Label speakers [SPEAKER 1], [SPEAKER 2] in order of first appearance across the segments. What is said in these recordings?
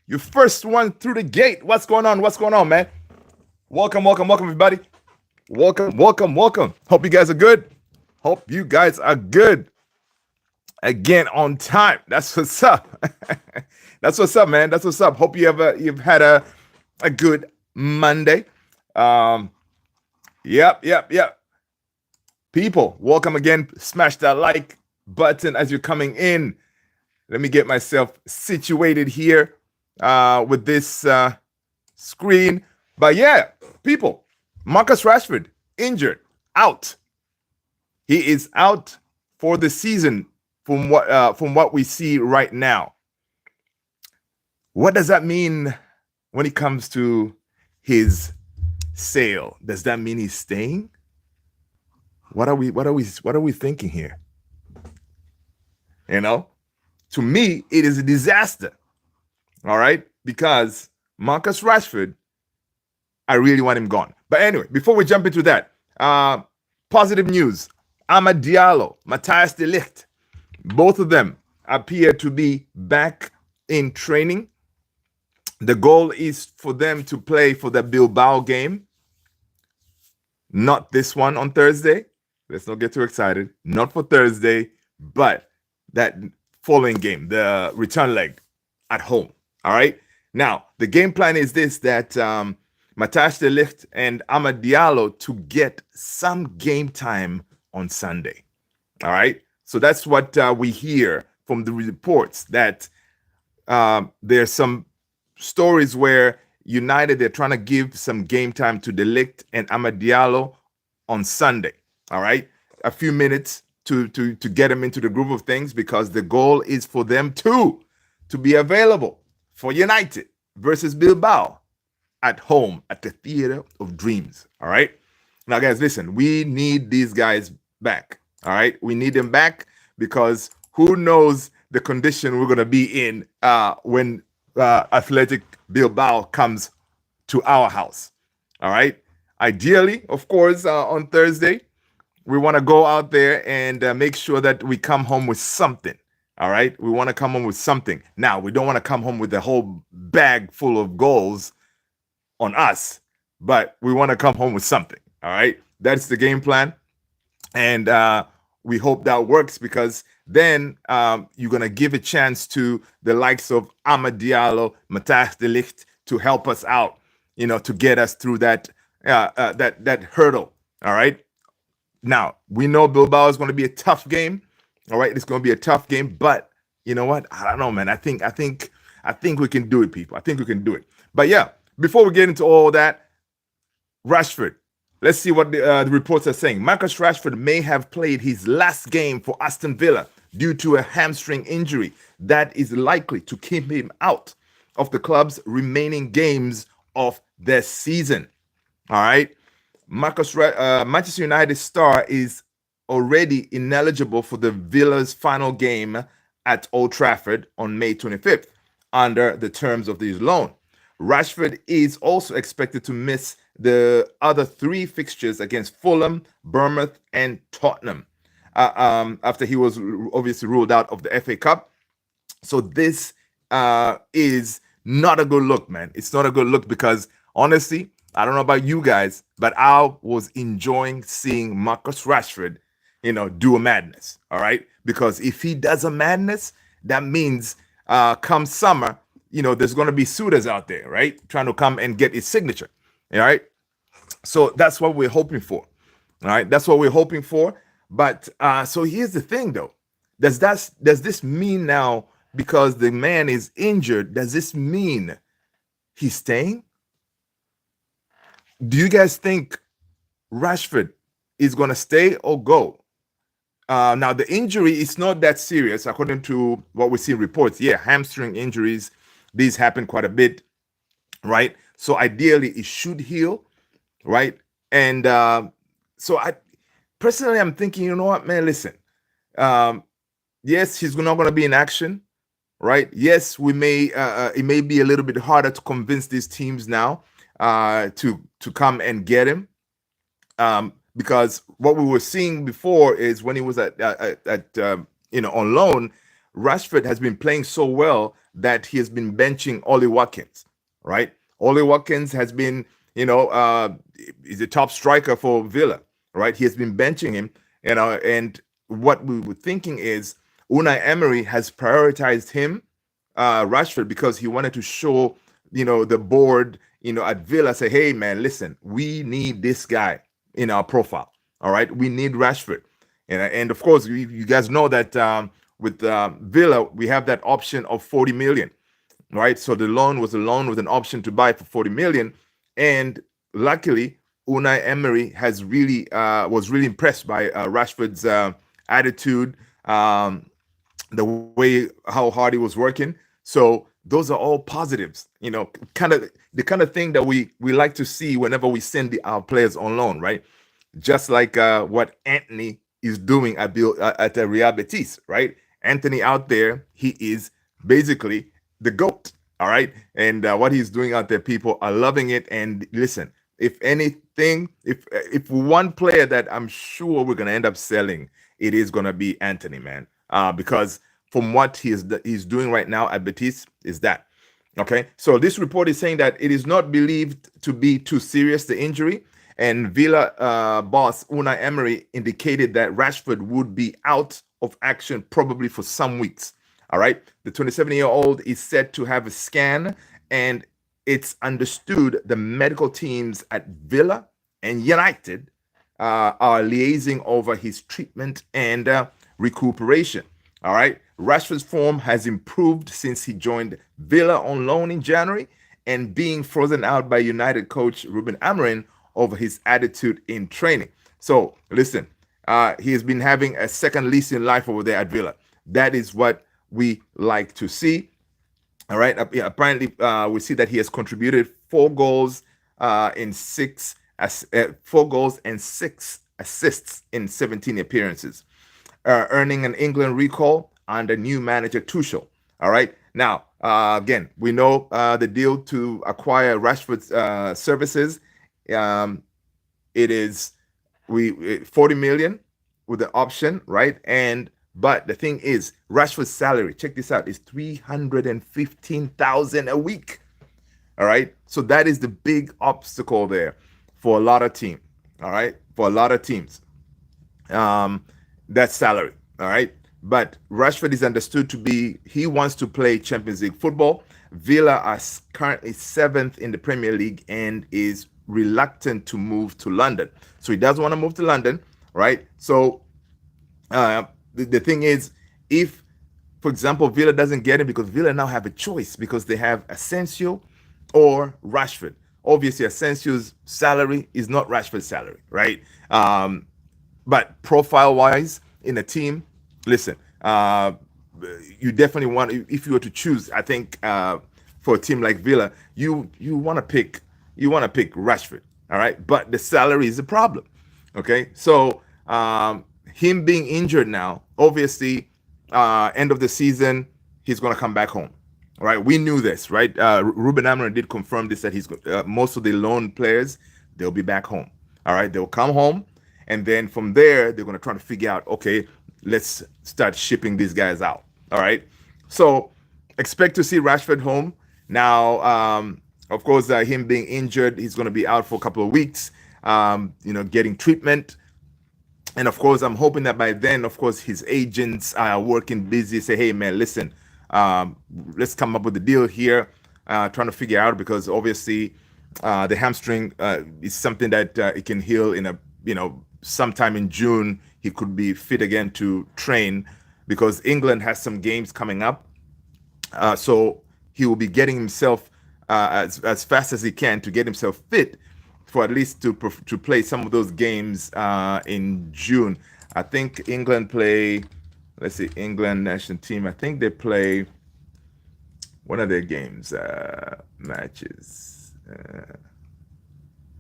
[SPEAKER 1] You first one through the gate. What's going on? What's going on, man? Welcome, everybody. Welcome. Hope you guys are good. Hope you guys are good. Again on time. That's what's up. That's what's up, man. That's what's up. Hope you've had a good Monday. Um, yep. People, welcome again. Smash that like button as you're coming in. Let me get myself situated here with this screen. But yeah, people, Marcus Rashford injured, out. He is out for the season from what we see right now. What does that mean when it comes to his sale? Does that mean he's staying? What are we thinking here? You know, to me, it is a disaster. All right, because Marcus Rashford, I really want him gone. But anyway, before we jump into that, positive news: Amad Diallo, Matthias de Ligt, both of them appear to be back in training. The goal is for them to play for the Bilbao game, not this one on Thursday. Let's not get too excited. Not for Thursday, but that following game, the return leg at home. All right. Now, the game plan is this: that Matthias de Ligt and Amad Diallo to get some game time on Sunday. All right. So that's what we hear from the reports, that there's some stories where United, they're trying to give some game time to de Ligt and Amad Diallo on Sunday. All right. A few minutes to get them into the groove of things, because the goal is for them to be available for United versus Bilbao at home at the Theater of Dreams. All right. Now, guys, listen, we need these guys back. All right. We need them back, because who knows the condition we're going to be in when Athletic Bilbao comes to our house. All right. Ideally, of course, on Thursday, we want to go out there and make sure that we come home with something. All right. We want to come home with something. Now, we don't want to come home with a whole bag full of goals on us, but we want to come home with something. All right. That's the game plan. And we hope that works, because then you're going to give a chance to the likes of Amad Diallo, Matthias de Ligt to help us out, to get us through that hurdle. All right. Now, we know Bilbao is going to be a tough game. All right. It's going to be a tough game. But you know what? I don't know, man. I think we can do it, people. I think we can do it. But yeah, before we get into all that, Rashford. Let's see what the reports are saying. Marcus Rashford may have played his last game for Aston Villa due to a hamstring injury that is likely to keep him out of the club's remaining games of the season. All right. Manchester United star is already ineligible for the Villa's final game at Old Trafford on May 25th under the terms of his loan. Rashford is also expected to miss the other 3 fixtures against Fulham, Bournemouth, and Tottenham after he was obviously ruled out of the FA Cup. So this is not a good look, man. It's not a good look, because honestly, I don't know about you guys, but I was enjoying seeing Marcus Rashford, do a madness. All right. Because if he does a madness, that means come summer, there's going to be suitors out there, right? Trying to come and get his signature. All right. So that's what we're hoping for. All right. That's what we're hoping for. But so here's the thing, though. Does this mean now, because the man is injured, does this mean he's staying? Do you guys think Rashford is going to stay or go? Now, the injury is not that serious, according to what we see in reports. Yeah, hamstring injuries, these happen quite a bit, right? So ideally, it should heal, right? And so I'm thinking, you know what, man, listen. Yes, he's not going to be in action, right? Yes, it may be a little bit harder to convince these teams now to come and get him, because what we were seeing before is when he was on loan, Rashford has been playing so well that he has been benching Ollie Watkins, right? Ollie Watkins has been, he's a top striker for Villa, right? He has been benching him, and what we were thinking is Unai Emery has prioritized him, Rashford, because he wanted to show, the board, at Villa, say, hey, man, listen, we need this guy in our profile. All right, we need Rashford, and of course, you guys know that with Villa, we have that option of 40 million, right? So the loan was a loan with an option to buy for 40 million, and luckily, Unai Emery was really impressed by Rashford's attitude, the way how hard he was working. So those are all positives, kind of the kind of thing that we like to see whenever we send our players on loan, right? Just like what Anthony is doing at Real Betis, right? Anthony out there, he is basically the GOAT, all right? And what he's doing out there, people are loving it. And listen, if anything, if one player that I'm sure we're going to end up selling, it is going to be Anthony, man. Because from what he's doing right now at Betis is that. Okay, so this report is saying that it is not believed to be too serious, the injury. And Villa boss Unai Emery indicated that Rashford would be out of action probably for some weeks. All right, the 27-year-old is said to have a scan, and it's understood the medical teams at Villa and United are liaising over his treatment and recuperation. All right, Rashford's form has improved since he joined Villa on loan in January and being frozen out by United coach Ruben Amorim over his attitude in training. So listen, he has been having a second lease in life over there at Villa. That is what we like to see. All right. Apparently, we see that he has contributed 4 goals and 6 assists in 17 appearances, earning an England recall under new manager Tuchel. All right. Now, again, we know the deal to acquire Rashford's services. It is 40 million with the option, right? But the thing is, Rashford's salary, check this out, is 315,000 a week. All right, so that is the big obstacle there for a lot of teams. All right, for a lot of teams, that salary. All right, but Rashford is understood to be, he wants to play Champions League football. Villa are currently 7th in the Premier League and is reluctant to move to London. So he doesn't want to move to London, right? So the thing is, if, for example, Villa doesn't get him, because Villa now have a choice, because they have Asensio or Rashford. Obviously, Asensio's salary is not Rashford's salary, right? But profile-wise in a team, listen, you definitely want, if you were to choose, I think for a team like Villa, you want to pick Rashford, all right? But the salary is a problem, okay? So him being injured now, obviously, end of the season, he's going to come back home, all right? We knew this, right? Ruben Amorim did confirm this, that he's most of the loan players, they'll be back home, all right? They'll come home, and then from there, they're going to try to figure out, okay, let's start shipping these guys out, all right? So expect to see Rashford home. Now, of course, him being injured, he's going to be out for a couple of weeks, getting treatment. And of course, I'm hoping that by then, of course, his agents are working busy, say, hey, man, listen, let's come up with a deal here, trying to figure out, because obviously the hamstring is something that it can heal in sometime in June. He could be fit again to train, because England has some games coming up. So he will be getting himself as fast as he can to get himself fit for at least to play some of those games in June. I think England play, let's see, England national team, I think they play one of their games, matches.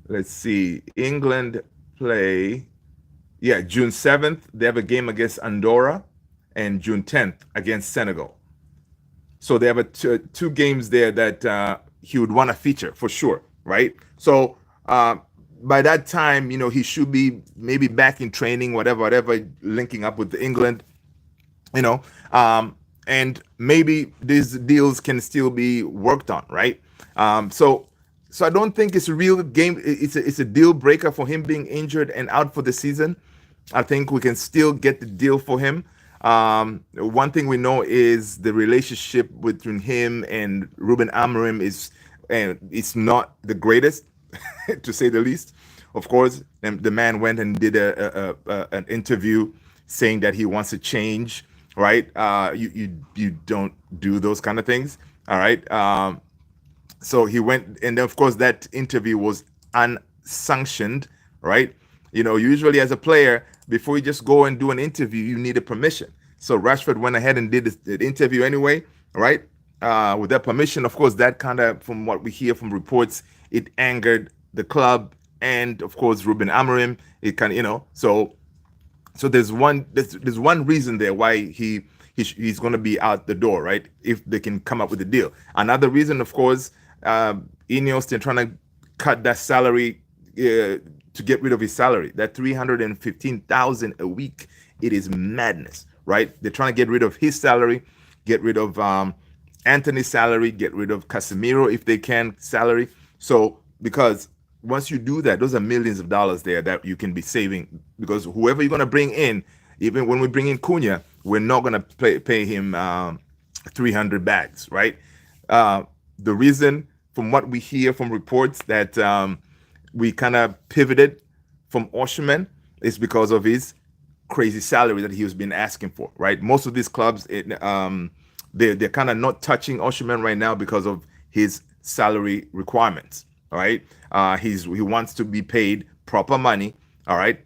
[SPEAKER 1] Let's see, England play, June 7th, they have a game against Andorra, and June 10th against Senegal. So they have two games there that he would want to feature for sure, right? So by that time, he should be maybe back in training, whatever, linking up with England, and maybe these deals can still be worked on, right? So I don't think it's a real game. It's a deal breaker for him being injured and out for the season. I think we can still get the deal for him. One thing we know is the relationship between him and Ruben Amorim is, and it's not the greatest, to say the least. Of course, and the man went and did an interview saying that he wants to change. Right? You don't do those kind of things. All right. So he went, and of course that interview was unsanctioned, right? Usually as a player, before you just go and do an interview, you need a permission. So Rashford went ahead and did the interview anyway, right? With that permission. Of course, that kind of, from what we hear from reports, it angered the club and of course Ruben Amorim. It kind of, so there's one reason there why he's going to be out the door, right? If they can come up with a deal. Another reason, of course, Ineos, they're trying to cut that salary, to get rid of his salary. That 315,000 a week, it is madness, right? They're trying to get rid of his salary, get rid of Anthony's salary, get rid of Casemiro if they can salary. So because once you do that, those are millions of dollars there that you can be saving, because whoever you're going to bring in, even when we bring in Cunha, we're not going to pay him 300 bags, right? The reason, from what we hear from reports, that we kind of pivoted from Osimhen is because of his crazy salary that he was being asking for, right? Most of these clubs, they're kind of not touching Osimhen right now because of his salary requirements. All right, he wants to be paid proper money. All right,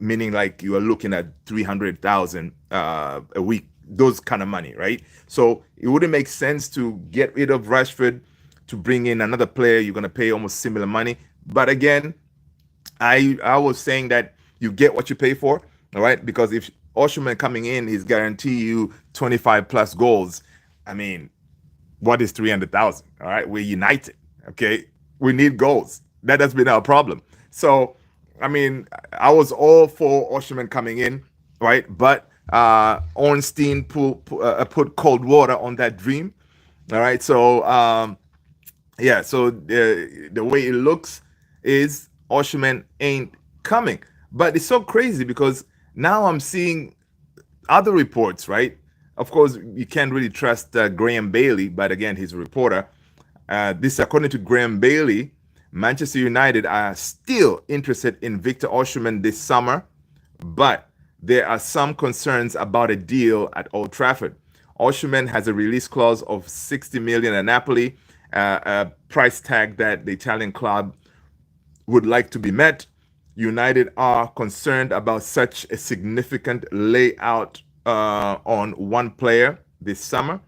[SPEAKER 1] meaning like you are looking at 300,000 a week, those kind of money, right? So it wouldn't make sense to get rid of Rashford to bring in another player. You're going to pay almost similar money. But again, I was saying that you get what you pay for, all right? Because if Osimhen coming in is guarantee you 25 plus goals, I mean, what is 300,000? All right, we're united, okay? We need goals. That has been our problem. So, I mean, I was all for Osimhen coming in, right? But Ornstein put cold water on that dream, all right? So, yeah, so the way it looks is Osimhen ain't coming. But it's so crazy because now I'm seeing other reports, right? Of course, you can't really trust Graham Bailey, but again, he's a reporter. This, according to Graham Bailey, Manchester United are still interested in Victor Osimhen this summer, but there are some concerns about a deal at Old Trafford. Osimhen has a release clause of 60 million at Napoli, a price tag that the Italian club would like to be met. United are concerned about such a significant layout on one player this summer,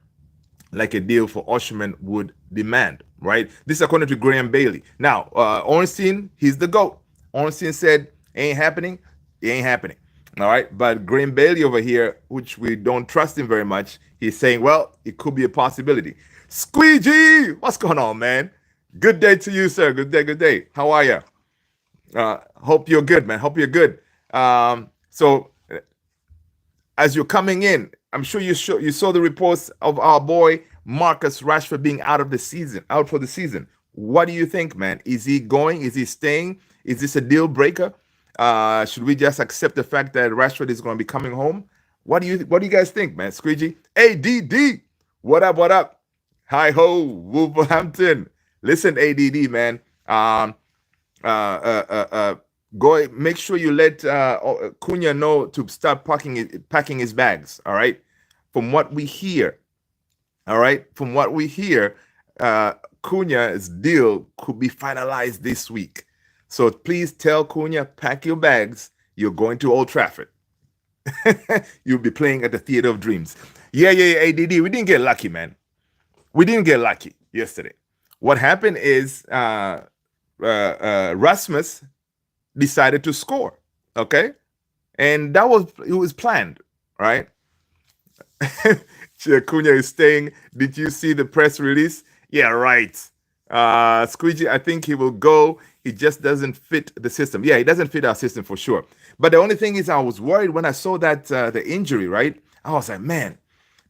[SPEAKER 1] like a deal for Osimhen would demand, right? This is according to Graham Bailey. Now, Ornstein, he's the GOAT. Ornstein said, ain't happening, it ain't happening, all right? But Graham Bailey over here, which we don't trust him very much, he's saying, well, it could be a possibility. Squeegee, what's going on, man? Good day to you, sir. Good day, good day. How are you? Hope you're good, man. Hope you're good. So as you're coming in, I'm sure you saw the reports of our boy Marcus Rashford being out for the season. What do you think, man? Is he going? Is he staying? Is this a deal breaker? Should we just accept the fact that Rashford is going to be coming home? What do you guys think, man? Squeegee, ADD, what up? What up? Hi ho, Wolverhampton. Listen, ADD, man. Go make sure you let Cunha know to start packing his bags. All right. From what we hear, Cunha's deal could be finalized this week. So please tell Cunha, pack your bags. You're going to Old Trafford. You'll be playing at the Theater of Dreams. Yeah, ADD. We didn't get lucky, man. We didn't get lucky yesterday. What happened is Rasmus decided to score, okay? And it was planned, right? Cunha is staying. Did you see the press release? Yeah, right. Squeegee, I think he will go. He just doesn't fit the system. Yeah, he doesn't fit our system for sure. But the only thing is I was worried when I saw that the injury, right? I was like, man,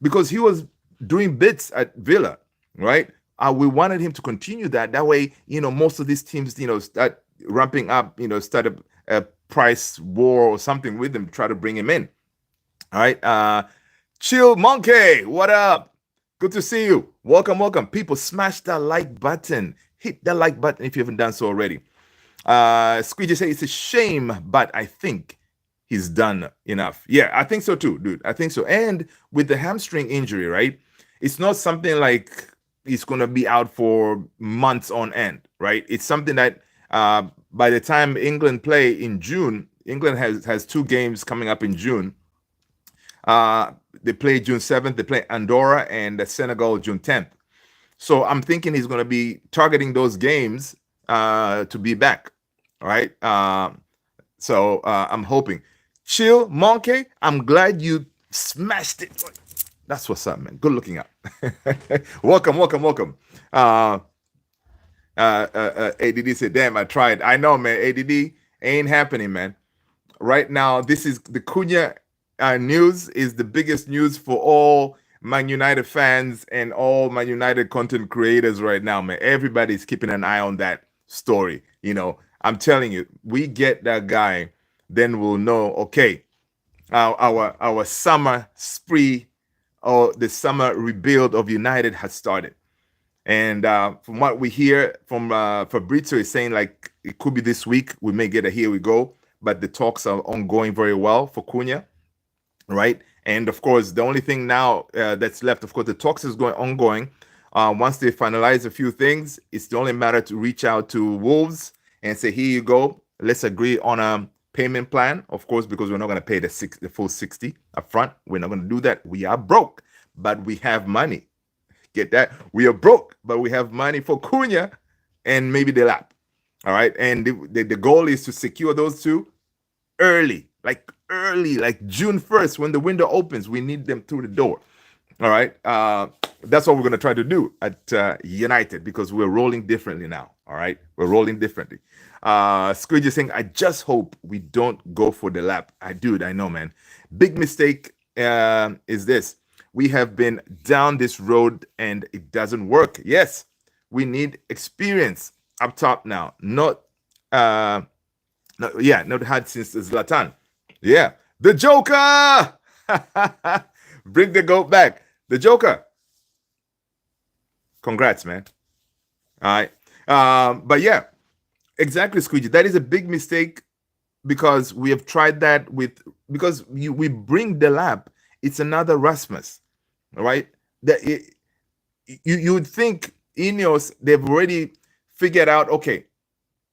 [SPEAKER 1] because he was doing bits at Villa, right? We wanted him to continue that. That way, most of these teams, start ramping up, start a price war or something with him, try to bring him in. All right. Chill Monkey, what up? Good to see you. Welcome, welcome. People, smash that like button. Hit that like button if you haven't done so already. Squeegee say it's a shame, but I think he's done enough. Yeah, I think so too, dude. I think so. And with the hamstring injury, right? It's not something like he's gonna be out for months on end, right? It's something that by the time England play in June, England has 2 games coming up in June. They play June 7th, they play Andorra and Senegal June 10th. So I'm thinking he's going to be targeting those games to be back. All right. So I'm hoping. Chill Monkey, I'm glad you smashed it. That's what's up, man. Good looking up. Welcome, welcome, welcome. ADD said, damn, I tried. I know, man. ADD ain't happening, man. Right now, this is the Cunha news is the biggest news for all Man United fans and all Man United content creators right now, man. Everybody's keeping an eye on that story. I'm telling you, we get that guy, then we'll know, okay, our summer spree or the summer rebuild of United has started. And from what we hear from Fabrizio is saying, like, it could be this week. We may get a here we go, but the talks are ongoing very well for Cunha, right? And of course, the only thing now that's left, of course, the talks is ongoing. Once they finalize a few things, it's the only matter to reach out to Wolves and say, here you go. Let's agree on a payment plan, of course, because we're not going to pay the full 60 up front. We're not going to do that. We are broke, but we have money. Get that? We are broke, but we have money for Cunha and maybe the lap. All right. And the goal is to secure those two early, like June 1st, when the window opens. We need them through the door. All right. That's what we're going to try to do at United, because we're rolling differently now. All right. We're rolling differently. Squidge is saying, I just hope we don't go for the lap. I know, man. Big mistake is this. We have been down this road and it doesn't work. Yes, we need experience up top now. Not had since Zlatan. Yeah, the Joker. Bring the GOAT back. The Joker. Congrats, man. All right. But yeah, exactly, Squeegee. That is a big mistake, because we have tried that because we bring the lap. It's another Rasmus. All right. You would think Ineos, they've already figured out, okay,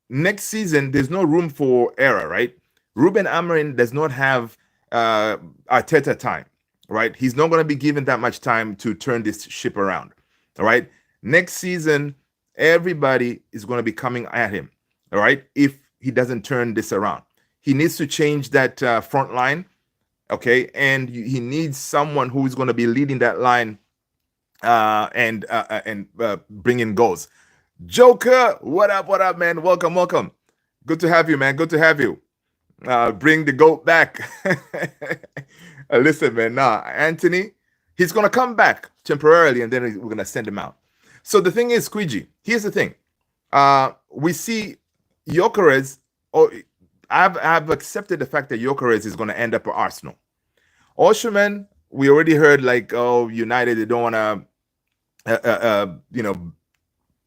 [SPEAKER 1] next season, there's no room for error, right? Ruben Amorim does not have Arteta time, right? He's not going to be given that much time to turn this ship around, all right? Next season, everybody is going to be coming at him, all right? If he doesn't turn this around. He needs to change that front line, okay? And he needs someone who is going to be leading that line and bringing goals. Joker, what up, man? Welcome. Good to have you, man. Good to have you. Bring the GOAT back. Listen, man. Anthony, he's going to come back temporarily, and then we're going to send him out. So the thing is, Squeegee, here's the thing. We see Gyökeres, I've accepted the fact that Gyökeres is going to end up at Arsenal. Osimhen, we already heard, like, United, they don't want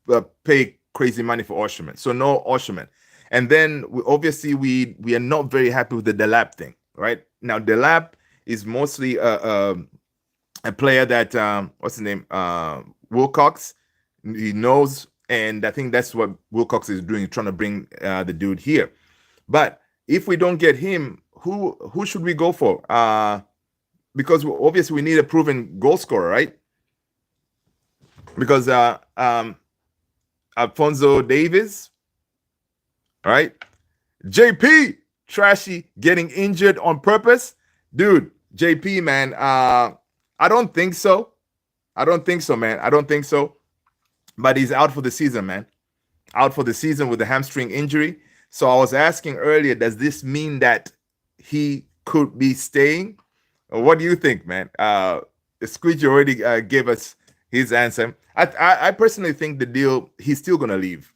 [SPEAKER 1] to, pay crazy money for Osimhen. So no Osimhen. And then obviously we are not very happy with the Delap thing, right? Now Delap is mostly a player that what's his name? Wilcox. He knows, and I think that's what Wilcox is doing, trying to bring the dude here. But if we don't get him, who should we go for? Because obviously we need a proven goal scorer, right? Because Alphonso Davies, right? JP Trashy getting injured on purpose, dude. JP, man, I don't think so. Man. I don't think so. But he's out for the season, man. Out for the season with a hamstring injury. So I was asking earlier, does this mean that he could be staying? What do you think, man? Squidgy already gave us his answer. I personally think the deal, he's still gonna leave.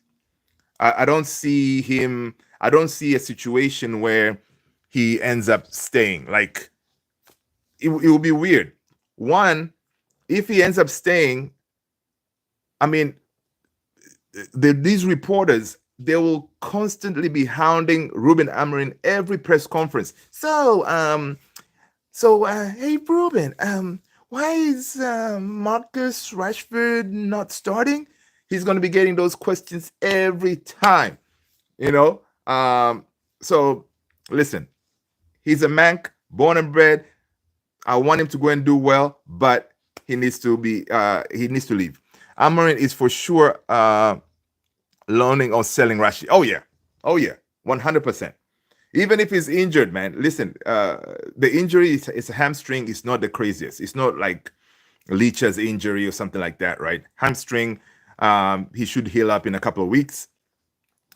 [SPEAKER 1] I don't see him. I don't see a situation where he ends up staying. Like it will be weird. One, if he ends up staying, I mean, these reporters, they will constantly be hounding Ruben Amorim every press conference. So, hey Ruben, why is Marcus Rashford not starting? He's going to be getting those questions every time, you know. So listen, he's a Manc, born and bred. I want him to go and do well, but he needs to leave. Amorim is for sure loaning or selling Rashid. Oh yeah, 100%. Even if he's injured, man. Listen, the injury is a hamstring. It's not the craziest. It's not like Leach's injury or something like that, right? Hamstring. He should heal up in a couple of weeks,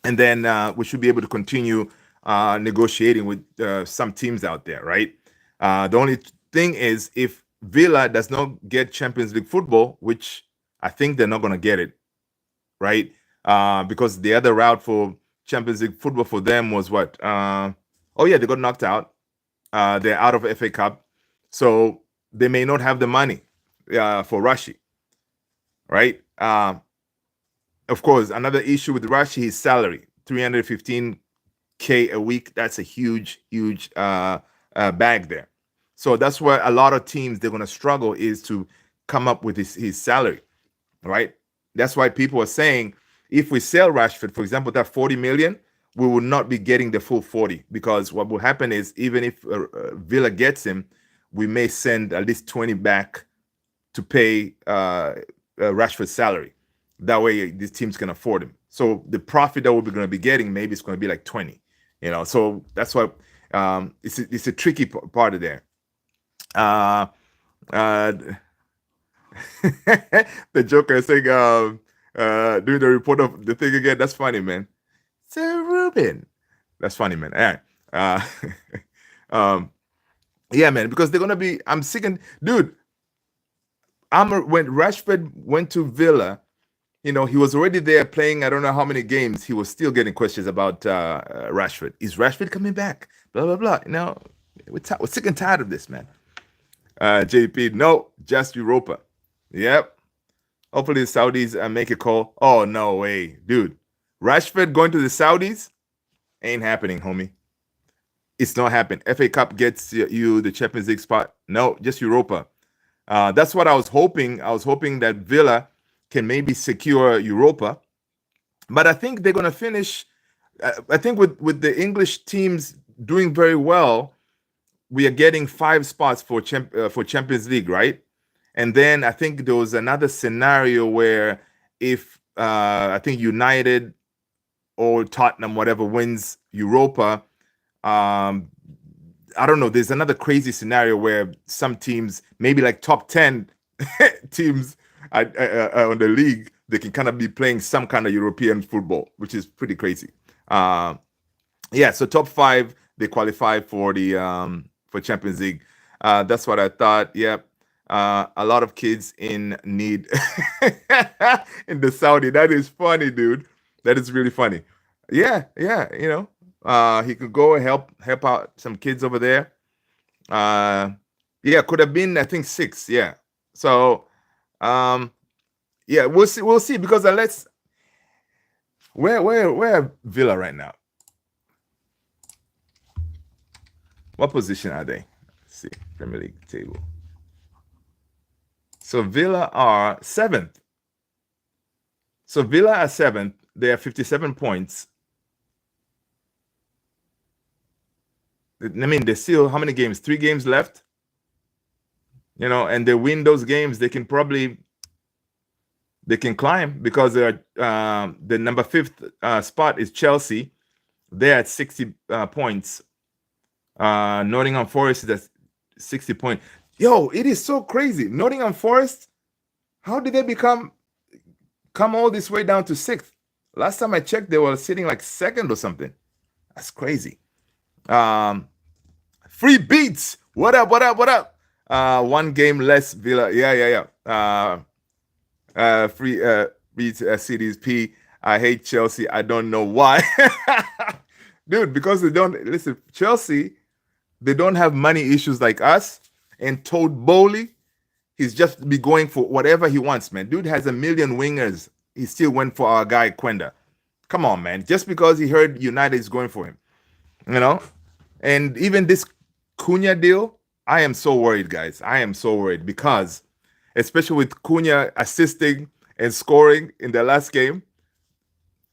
[SPEAKER 1] and then we should be able to continue negotiating with some teams out there, right? The only thing is, if Villa does not get Champions League football, which I think they're not going to get it, right? Because the other route for Champions League football for them was what? They got knocked out. They're out of FA Cup, so they may not have the money for Rashi, right? Of course, another issue with Rashi is salary, 315K a week. That's a huge bag there. So that's where a lot of teams, they're going to struggle, is to come up with his salary, right? That's why people are saying, if we sell Rashford, for example, that 40 million, we will not be getting the full 40, because what will happen is, even if Villa gets him, we may send at least 20 back to pay Rashford's salary. That way these teams can afford him. So the profit that we're going to be getting, maybe it's going to be like 20, so that's why it's a tricky part of there. The Joker is saying, doing the report of the thing again. That's funny, man. Sir Ruben. That's funny, man. All right. Yeah, man, because they're gonna be. I'm sick and dude. When Rashford went to Villa, he was already there playing. I don't know how many games. He was still getting questions about Rashford. Is Rashford coming back? Blah blah blah. We're sick and tired of this, man. JP, no, just Europa. Yep. Hopefully the Saudis make a call. Oh, no way. Dude, Rashford going to the Saudis? Ain't happening, homie. It's not happening. FA Cup gets you the Champions League spot. No, just Europa. That's what I was hoping. I was hoping that Villa can maybe secure Europa. But I think they're going to finish. I think with the English teams doing very well, we are getting 5 spots for Champions League, right? And then I think there was another scenario where if I think United or Tottenham, whatever, wins Europa, I don't know. There's another crazy scenario where some teams, maybe like top 10 teams on the league, they can kind of be playing some kind of European football, which is pretty crazy. So top 5, they qualify for the for Champions League. That's what I thought. Yep. A lot of kids in need in the Saudi. That is funny, dude. That is really funny. Yeah. He could go and help out some kids over there. Could have been, I think, 6. Yeah. So, we'll see. We'll see, because let's. Where Villa right now? What position are they? Let's see, Premier League table. So Villa are 7th. So Villa are 7th. They have 57 points. I mean, they still, how many games? 3 games left. And they win those games, they can climb, because they're the number 5th spot is Chelsea. They're at 60 points. Nottingham Forest is at 60 points. Yo, it is so crazy. Nottingham Forest, how did they come all this way down to 6th? Last time I checked, they were sitting like 2nd or something. That's crazy. Free beats. What up? One game less Villa. Yeah. Free read Cities P. I hate Chelsea. I don't know why. Dude, because they don't listen, Chelsea, they don't have money issues like us. And Todd Bowley, he's just be going for whatever he wants, man. Dude has a million wingers. He still went for our guy Quenda. Come on, man. Just because he heard United is going for him, you know? And even this Cunha deal, I am so worried, guys. I am so worried because, especially with Cunha assisting and scoring in the last game,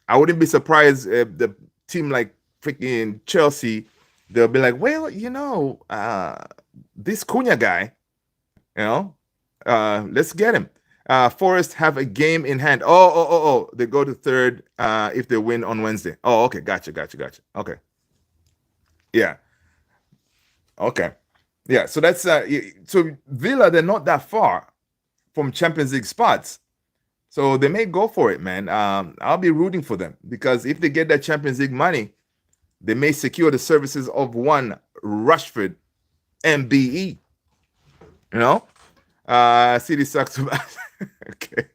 [SPEAKER 1] I wouldn't be surprised if the team like freaking Chelsea, they'll be like, well, this Cunha guy, you know, let's get him. Forest have a game in hand. Oh. They go to third if they win on Wednesday. Oh, okay. Gotcha. Okay. Yeah. Okay. Yeah. So that's so Villa, they're not that far from Champions League spots. So they may go for it, man. I'll be rooting for them because if they get that Champions League money, they may secure the services of one RASHFORD MBE. You know? City sucks. Okay.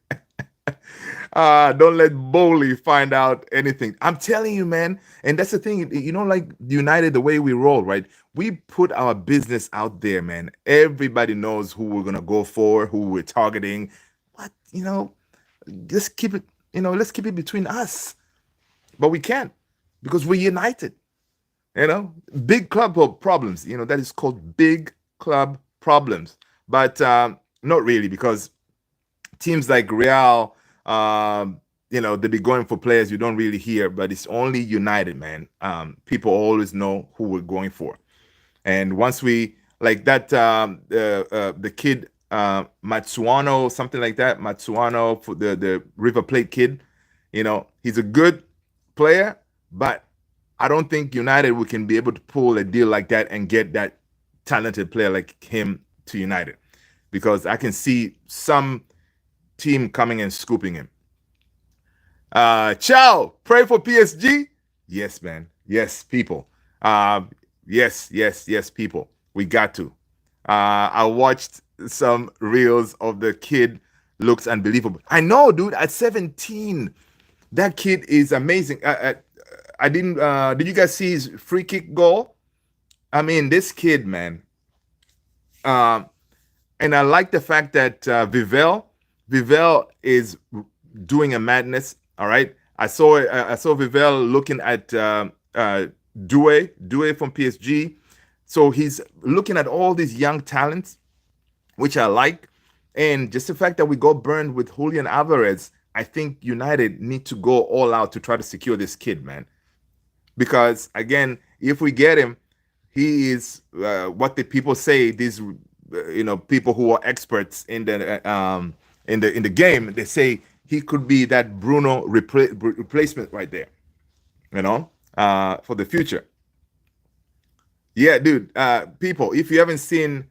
[SPEAKER 1] Don't let Bowley find out anything. I'm telling you, man. And that's the thing, like United, the way we roll, right? We put our business out there, man. Everybody knows who we're gonna go for, who we're targeting. But let's keep it, let's keep it between us. But we can't because we're united. Big club problems. That is called big club problems. But not really, because teams like Real, they be going for players you don't really hear, but it's only United, man. People always know who we're going for. And once we, like that, the kid, Matsuano, something like that, Matsuano, for the River Plate kid, he's a good player, but I don't think United we can be able to pull a deal like that and get that talented player like him to United, because I can see some team coming and scooping him. Ciao, pray for PSG. Yes, man. Yes, people. Yes, people. We got to. I watched some reels of the kid. Looks unbelievable. I know, dude. At 17, that kid is amazing. I didn't. Did you guys see his free kick goal? I mean, this kid, man. And I like the fact that Vivel is doing a madness. All right. I saw Vivel looking at Doué from PSG. So he's looking at all these young talents, which I like. And just the fact that we got burned with Julian Alvarez, I think United need to go all out to try to secure this kid, man. Because again, if we get him, he is what the people say. These, people who are experts in the game, they say he could be that Bruno replacement right there. For the future. Yeah, dude. People, if you haven't seen,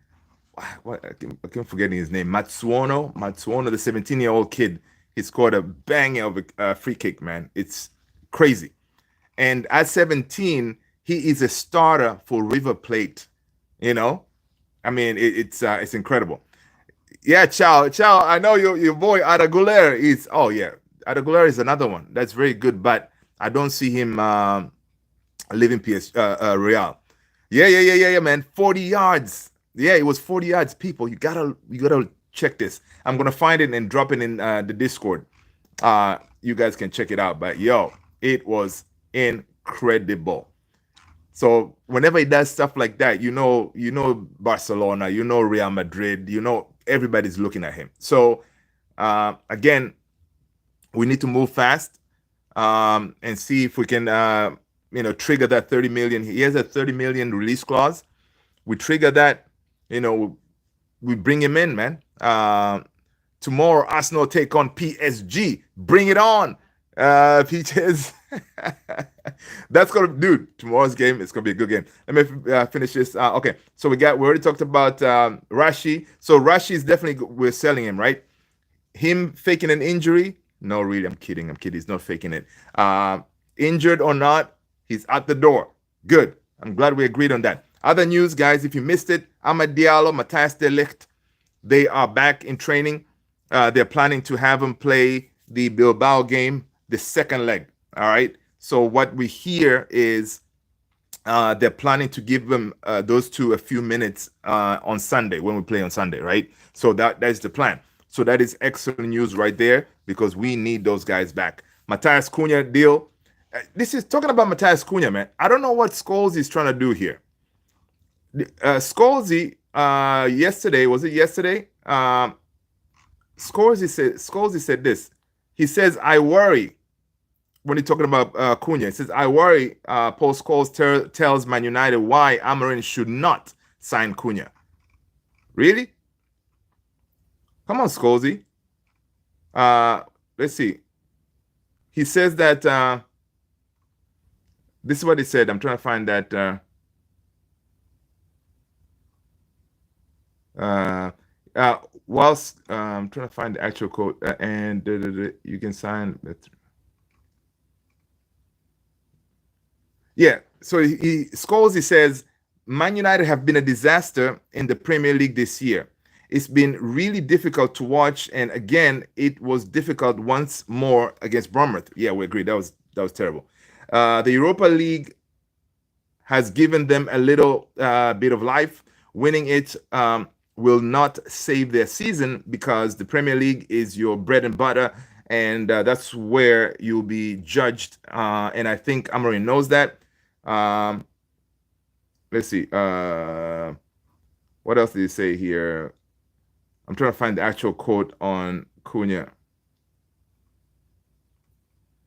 [SPEAKER 1] what I keep forgetting his name, Matsuono, the 17-year-old kid. He scored a banger of a free kick, man. It's crazy. And at 17, he is a starter for River Plate. I mean, it's incredible. Yeah, ciao. I know your boy Araguler is. Oh yeah, Araguler is another one that's very good, but I don't see him leaving Real. Yeah, man. 40 yards. Yeah, it was 40 yards. People, you gotta check this. I'm gonna find it and drop it in the Discord. You guys can check it out. But yo, it was incredible. So whenever he does stuff like that, Barcelona, Real Madrid, everybody's looking at him. So again, we need to move fast and see if we can trigger that 30 million. He has a 30 million release clause. We trigger that, we bring him in, man. Tomorrow, Arsenal take on PSG. Bring it on. Peaches. That's gonna, dude. Tomorrow's game is gonna be a good game. Let me finish this. Okay, so we already talked about Rashi. So Rashi is definitely, we're selling him, right? Him faking an injury? No, really, I'm kidding. He's not faking it. Injured or not, he's at the door. Good. I'm glad we agreed on that. Other news, guys, if you missed it, Amad Diallo, Matthias de Ligt, they are back in training. They're planning to have them play the Bilbao game, the second leg. All right. So what we hear is they're planning to give them those two a few minutes on Sunday when we play on Sunday, right? So that's the plan. So that is excellent news right there because we need those guys back. Matthias Cunha deal. This is talking about Matthias Cunha, man. I don't know what Scholes is trying to do here. Scholesy, yesterday, was it yesterday? Scholesy said this. He says, I worry, when he's talking about Cunha, he says, I worry Paul Scholes tells Man United why Amorim should not sign Cunha. Really? Come on, Scholesy. Let's see. He says that, this is what he said. I'm trying to find that. Whilst I'm trying to find the actual quote, and you can sign. Yeah. So Scholes says Man United have been a disaster in the Premier League this year. It's been really difficult to watch, and again, it was difficult once more against Bournemouth. Yeah, we agree. That was terrible. The Europa League has given them a little bit of life. Winning it will not save their season because the Premier League is your bread and butter, and that's where you'll be judged. And I think Amorim knows that. Let's see. What else did he say here? I'm trying to find the actual quote on Cunha.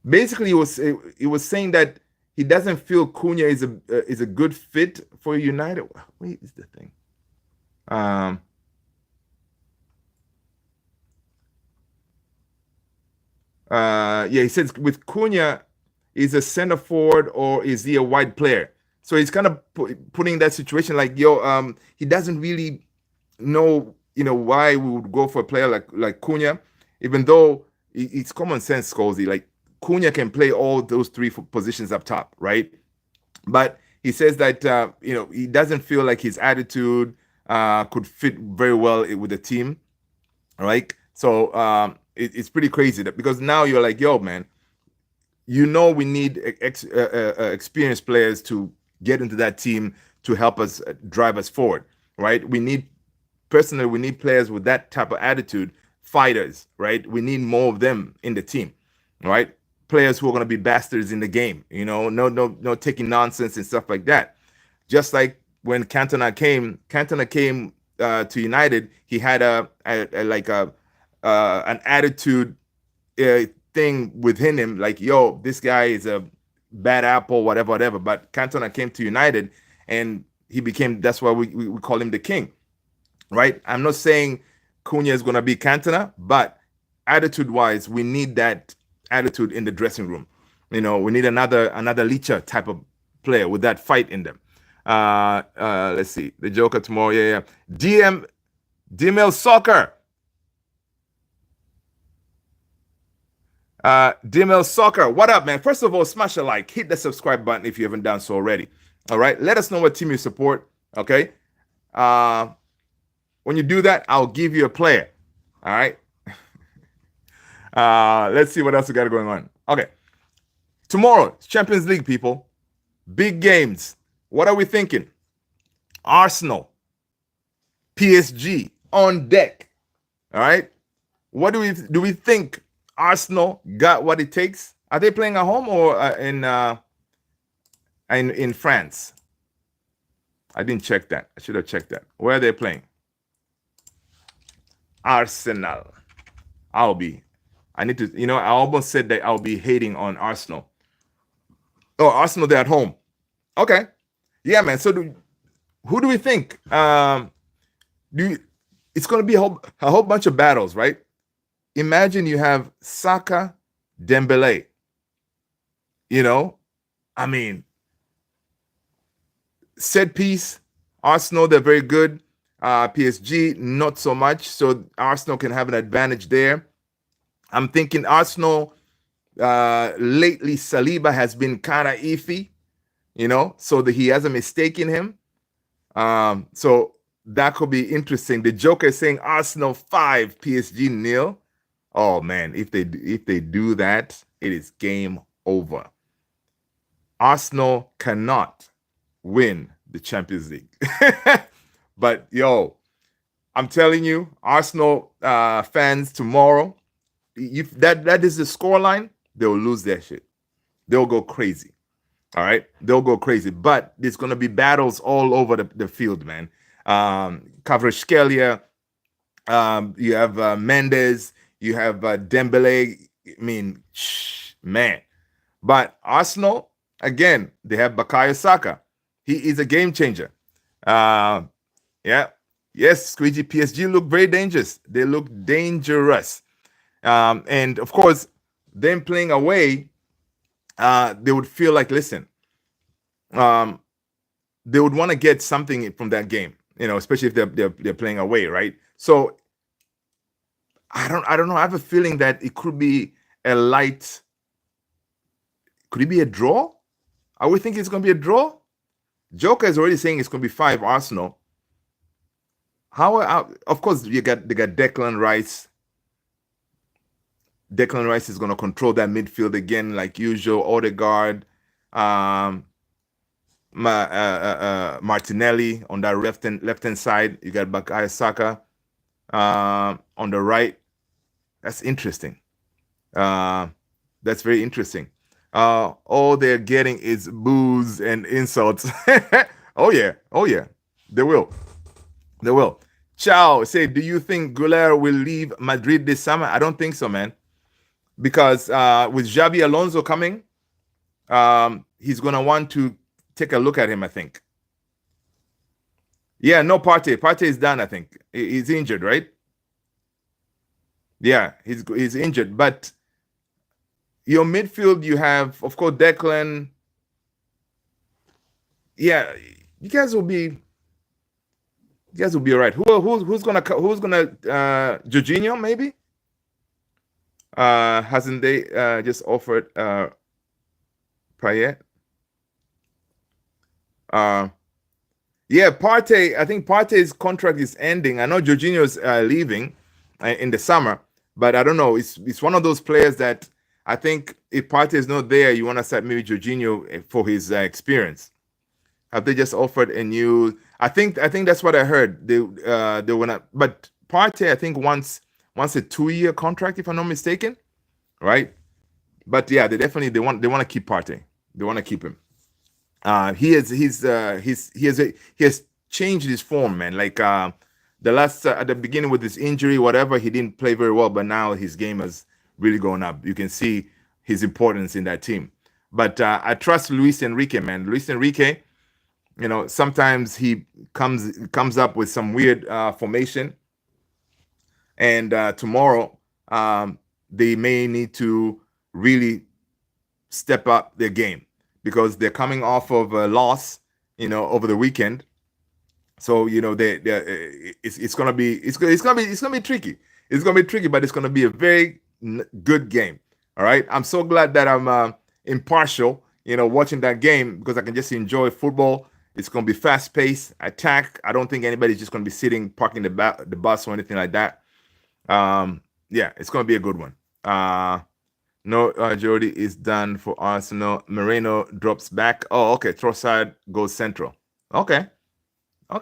[SPEAKER 1] Basically, he was saying that he doesn't feel Cunha is a good fit for United. Wait, is the thing? Yeah, he says with Cunha, is a center forward or is he a wide player? So he's kind of putting that situation like, yo, he doesn't really know, why we would go for a player like Cunha, even though it's common sense, Scholesy. Like Cunha can play all those three positions up top, right? But he says that he doesn't feel like his attitude could fit very well with the team, right? So it's pretty crazy because now you're like, yo, man, we need experienced players to get into that team to help us drive us forward, right? We need players with that type of attitude, fighters, right? We need more of them in the team, right? Players who are going to be bastards in the game, no taking nonsense and stuff like that. Just like when Cantona came to United, he had an attitude thing within him, like, yo, this guy is a bad apple, whatever. But Cantona came to United and he became, that's why we call him the king, right? I'm not saying Cunha is going to be Cantona, but attitude-wise, we need that attitude in the dressing room. We need another Licha type of player with that fight in them. Let's see. The Joker tomorrow. Yeah. DML Soccer. DML Soccer, what up, man? First of all, smash a like, hit the subscribe button if you haven't done so already. All right, let us know what team you support. Okay, when you do that, I'll give you a player. All right. Let's see what else we got going on. Okay, tomorrow, Champions League, people, big games. What are we thinking? Arsenal, PSG on deck. All right. What do we think? Arsenal got what it takes. Are they playing at home or in France? I didn't check that. I should have checked that. Where are they playing? Arsenal. I need to, I almost said that I'll be hating on Arsenal. Oh, Arsenal, they're at home. Okay. Yeah, man. So who do we think? It's going to be a whole bunch of battles, right? Imagine you have Saka, Dembele. Set piece, Arsenal, they're very good. PSG, not so much. So Arsenal can have an advantage there. I'm thinking Arsenal, lately Saliba has been kind of iffy, so that he has a mistake in him. So that could be interesting. The Joker is saying Arsenal 5, PSG nil. Oh man, if they do that, it is game over. Arsenal cannot win the Champions League. But yo, I'm telling you, Arsenal fans tomorrow, if that is the scoreline, they'll lose their shit. They'll go crazy. All right, they'll go crazy. But there's gonna be battles all over the field, man. Kvaratskhelia, you have Mendes, you have Dembele. I mean, man. But Arsenal, again, they have Bukayo Saka. He is a game changer. Yeah. Yes, Squeegee, PSG look very dangerous. They look dangerous. And of course, them playing away, they would feel like, listen, they would want to get something from that game, especially if they're playing away, right? So I don't know. I have a feeling that it could be a light. Could it be a draw? Are we thinking it's going to be a draw? Joker is already saying it's going to be 5 Arsenal. Of course, they got Declan Rice. Declan Rice is going to control that midfield again, like usual. Odegaard, Martinelli on that left hand side. You got Bukayo Saka on the right. That's interesting. That's very interesting. All they're getting is boos and insults. Oh yeah, they will. Chow say, do you think Guler will leave Madrid this summer? I don't think so, man. Because with Xabi Alonso coming, he's gonna want to take a look at him, I think. Yeah, no Partey. Partey is done, I think. He's injured, right? Yeah, he's injured. But your midfield, you have, of course, Declan. Yeah, you guys will be all right. Who's gonna Jorginho maybe? Hasn't they just offered Payet? Yeah, Partey. I think Partey's contract is ending. I know Jorginho's leaving in the summer, but I don't know. It's one of those players that I think if Partey is not there, you want to set maybe Jorginho for his experience. Have they just offered a new? I think that's what I heard. They wanna, but Partey I think wants a 2-year contract if I'm not mistaken, right? But yeah, they want to keep Partey. They want to keep him. He has changed his form, man. Like the last at the beginning with his injury, whatever, he didn't play very well, but now his game has really gone up. You can see his importance in that team. But I trust Luis Enrique, man. Luis Enrique, sometimes he comes up with some weird formation, and tomorrow they may need to really step up their game because they're coming off of a loss, over the weekend. So it's gonna be tricky. It's gonna be tricky, but it's gonna be a very good game. All right, I'm so glad that I'm impartial, watching that game because I can just enjoy football. It's going to be fast-paced, attack. I don't think anybody's just going to be sitting, parking the bus or anything like that. Yeah, it's going to be a good one. Jordi is done for Arsenal. Moreno drops back. Oh, okay. Trossard goes central. Okay. All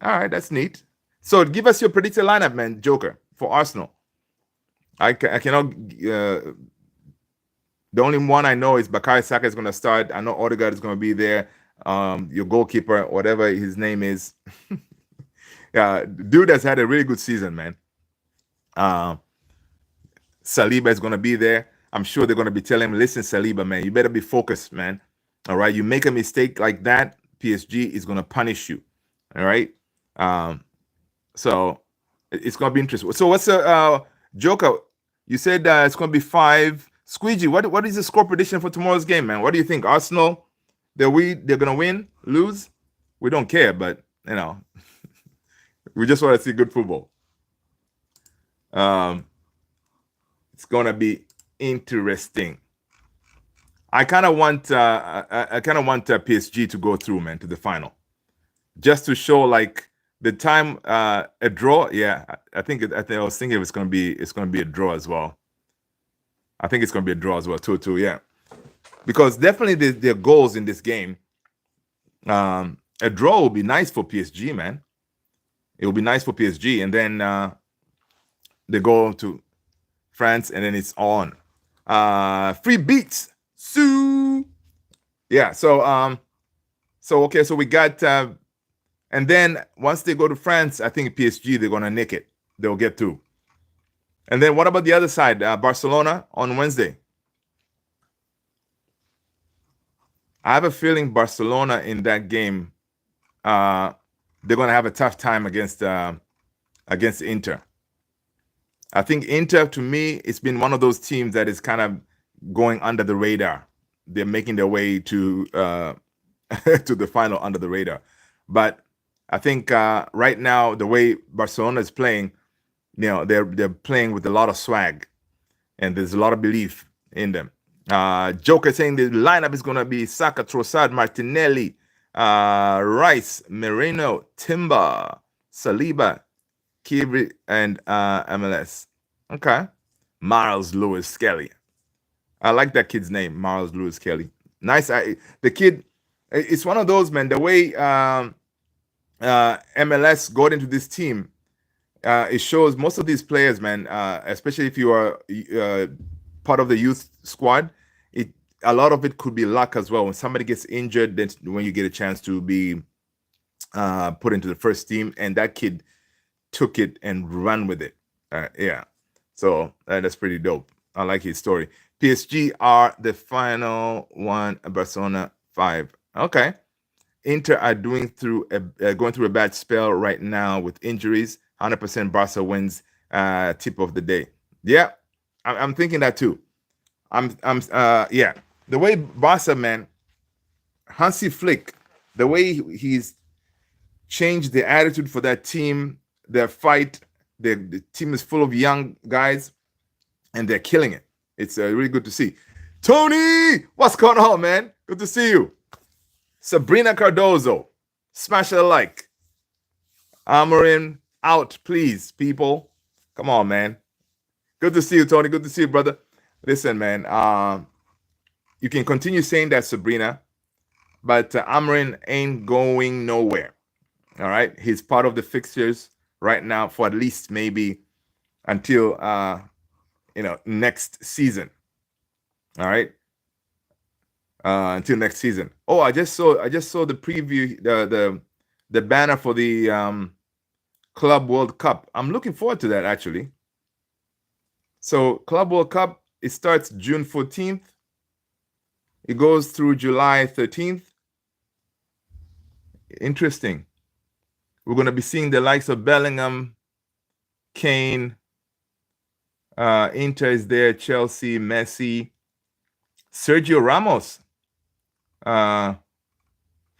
[SPEAKER 1] right, that's neat. So give us your predicted lineup, man, Joker, for Arsenal. I cannot... the only one I know is Bukayo Saka is going to start. I know Odegaard is going to be there. Your goalkeeper, whatever his name is. Yeah, dude has had a really good season, man. Saliba is going to be there. I'm sure they're going to be telling him, listen, Saliba, man, you better be focused, man. All right, you make a mistake like that, PSG is going to punish you. All right? So it's going to be interesting. So what's the Joker? You said it's going to be 5. Squeegee, what is the score prediction for tomorrow's game, man? What do you think? Arsenal, they're gonna win, lose? We don't care, but we just want to see good football. It's gonna be interesting. I kind of want PSG to go through, man, to the final, just to show like the time a draw. Yeah, I think I was thinking it's gonna be a draw as well. I think it's gonna be a draw as well, 2-2. Yeah, because definitely their goals in this game. A draw will be nice for PSG, man. It will be nice for PSG, and then they go to France, and then it's on. Free beats, Sue. Yeah. So okay. So we got, and then once they go to France, I think PSG they're gonna nick it. They'll get through. And then what about the other side? Barcelona on Wednesday. I have a feeling Barcelona in that game, they're gonna have a tough time against Inter. I think Inter, to me, it's been one of those teams that is kind of going under the radar. They're making their way to to the final under the radar. But I think right now, the way Barcelona is playing, they're playing with a lot of swag, and there's a lot of belief in them. Joker saying the lineup is going to be Saka, Trossard, Martinelli, Rice, Merino, Timber, Saliba, Kibri, and MLS. Okay. Miles Lewis Kelly. I like that kid's name, Miles Lewis Kelly. Nice. The kid, it's one of those, man. The way MLS got into this team, it shows most of these players, man, especially if you are part of the youth squad, a lot of it could be luck as well. When somebody gets injured, then when you get a chance to be put into the first team, and that kid took it and ran with it. Yeah, so that's pretty dope. I like his story. PSG are the final one. Barcelona 5. Okay. Inter are going through a bad spell right now with injuries. 100% Barca wins. Tip of the day. Yeah, I'm thinking that too. Yeah. The way Barca, man, Hansi Flick, the way he's changed the attitude for that team, their fight, the team is full of young guys, and they're killing it. It's really good to see. Tony, what's going on, man? Good to see you. Sabrina Cardozo, smash a like. Amarin out, please, people. Come on, man. Good to see you, Tony. Good to see you, brother. Listen, man. You can continue saying that, Sabrina, but Amarin ain't going nowhere. All right, he's part of the fixtures right now for at least maybe until next season. All right. Until next season. Oh, I just saw the preview, the banner for the Club World Cup. I'm looking forward to that, actually. So Club World Cup, it starts June 14th. It goes through July 13th. Interesting. We're going to be seeing the likes of Bellingham, Kane, Inter is there, Chelsea, Messi, Sergio Ramos for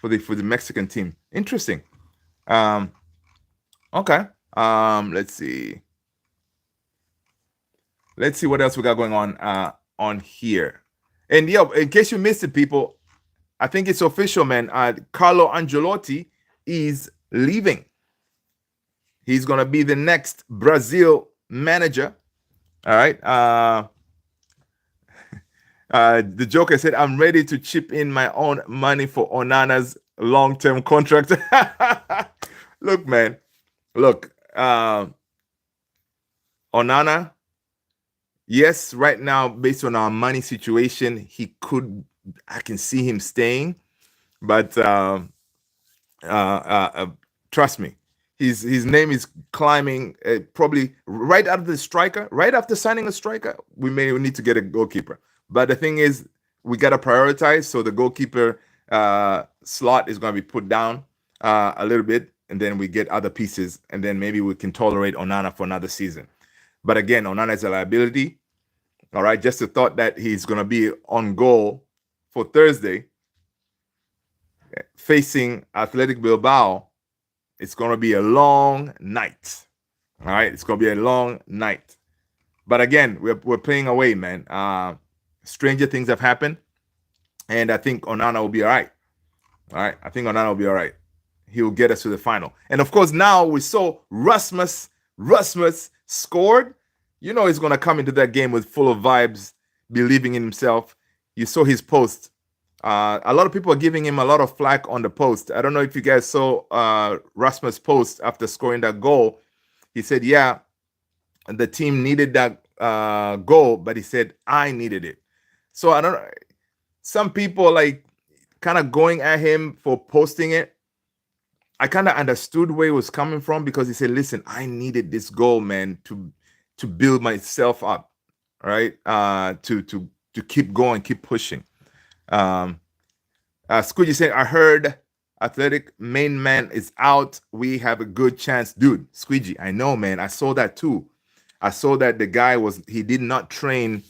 [SPEAKER 1] the Mexican team. Interesting. Okay. Let's see. Let's see what else we got going on here. And yeah, in case you missed it, people, I think it's official, man. Carlo Ancelotti is leaving. He's gonna be the next Brazil manager. All right. The Joker said, "I'm ready to chip in my own money for Onana's long-term contract." Look, man. Look, Onana. Yes, right now, based on our money situation, I can see him staying, but trust me, his name is climbing. Probably right after signing a striker, we may need to get a goalkeeper. But the thing is, we got to prioritize. So the goalkeeper slot is going to be put down a little bit, and then we get other pieces, and then maybe we can tolerate Onana for another season. But again, Onana is a liability. All right, just the thought that he's going to be on goal for Thursday facing Athletic Bilbao, it's going to be a long night. All right, it's going to be a long night. But again, we're playing away, man. Stranger things have happened. And I think Onana will be all right. All right. I think Onana will be all right. He'll get us to the final. And of course, now we saw Rasmus scored. You know he's going to come into that game with full of vibes, believing in himself. You saw his post. A lot of people are giving him a lot of flack on the post. I don't know if you guys saw Rasmus' post after scoring that goal. He said, yeah, the team needed that goal, but he said, I needed it. So I don't know. Some people like kind of going at him for posting it. I kind of understood where he was coming from because he said, listen, I needed this goal, man, to build myself up, right? To keep going, keep pushing. Squidgy said, I heard Athletic main man is out. We have a good chance. Dude, Squidgy, I know, man. I saw that too. I saw that the guy he did not train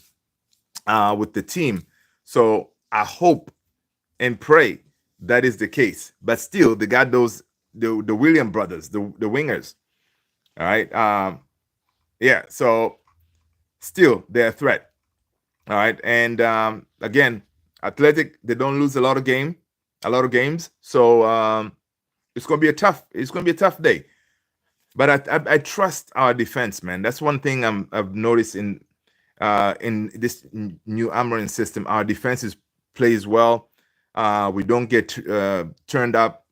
[SPEAKER 1] with the team. So I hope and pray that is the case. But still, they got the William brothers, the wingers. All right. Yeah. So still, they're a threat. All right. And again, Athletic, they don't lose a lot of games. So it's gonna be a tough day. But I trust our defense, man. That's one thing I've noticed in this new Amarin system. Our defense plays well. We don't get turned up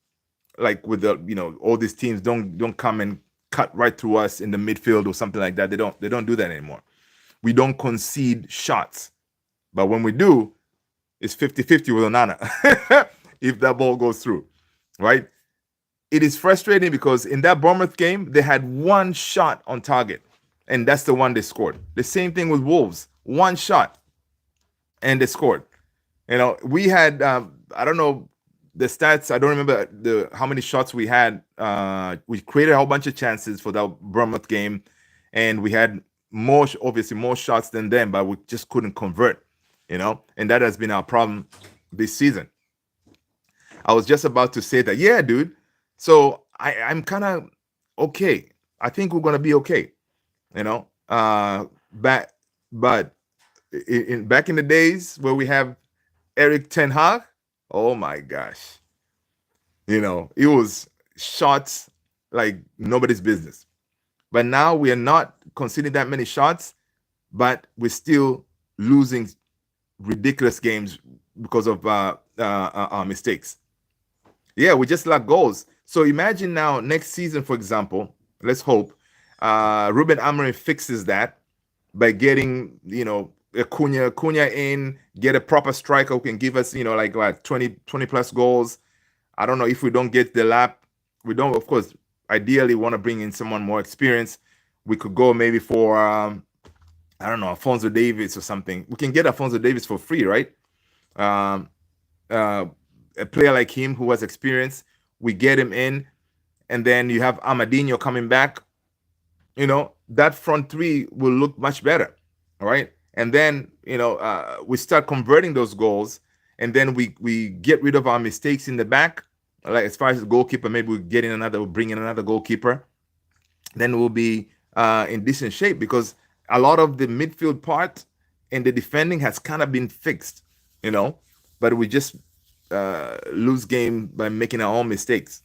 [SPEAKER 1] like with all these teams don't come and cut right through us in the midfield or something like that. They don't do that anymore. We don't concede shots, but when we do, it's 50-50 with Onana if that ball goes through, right? It is frustrating because in that Bournemouth game, they had one shot on target, and that's the one they scored. The same thing with Wolves, one shot, and they scored. We had I don't know the stats. I don't remember how many shots we had. We created a whole bunch of chances for that Bournemouth game, and we had obviously more shots than them, but we just couldn't convert. And that has been our problem this season. I was just about to say that, yeah, dude. So I'm kind of okay. I think we're gonna be okay. Back in the days where we have Eric Ten Hag, oh my gosh, it was shots like nobody's business. But now we are not conceding that many shots, but we're still losing ridiculous games because of our mistakes. Yeah, we just lack goals. So imagine now next season, for example, let's hope Ruben Amorim fixes that by getting, a Cunha in, get a proper striker who can give us, like what, 20 plus goals. I don't know if we don't get the lap. We don't, of course, ideally want to bring in someone more experienced. We could go maybe for, I don't know, Alphonso Davies or something. We can get Alphonso Davies for free, right? A player like him who has experience, we get him in, and then you have Amadinho coming back. That front three will look much better, all right? And then we start converting those goals, and then we get rid of our mistakes in the back. Like as far as the goalkeeper, maybe we'll bring in another goalkeeper. Then we'll be in decent shape because a lot of the midfield part and the defending has kind of been fixed, but we just lose game by making our own mistakes.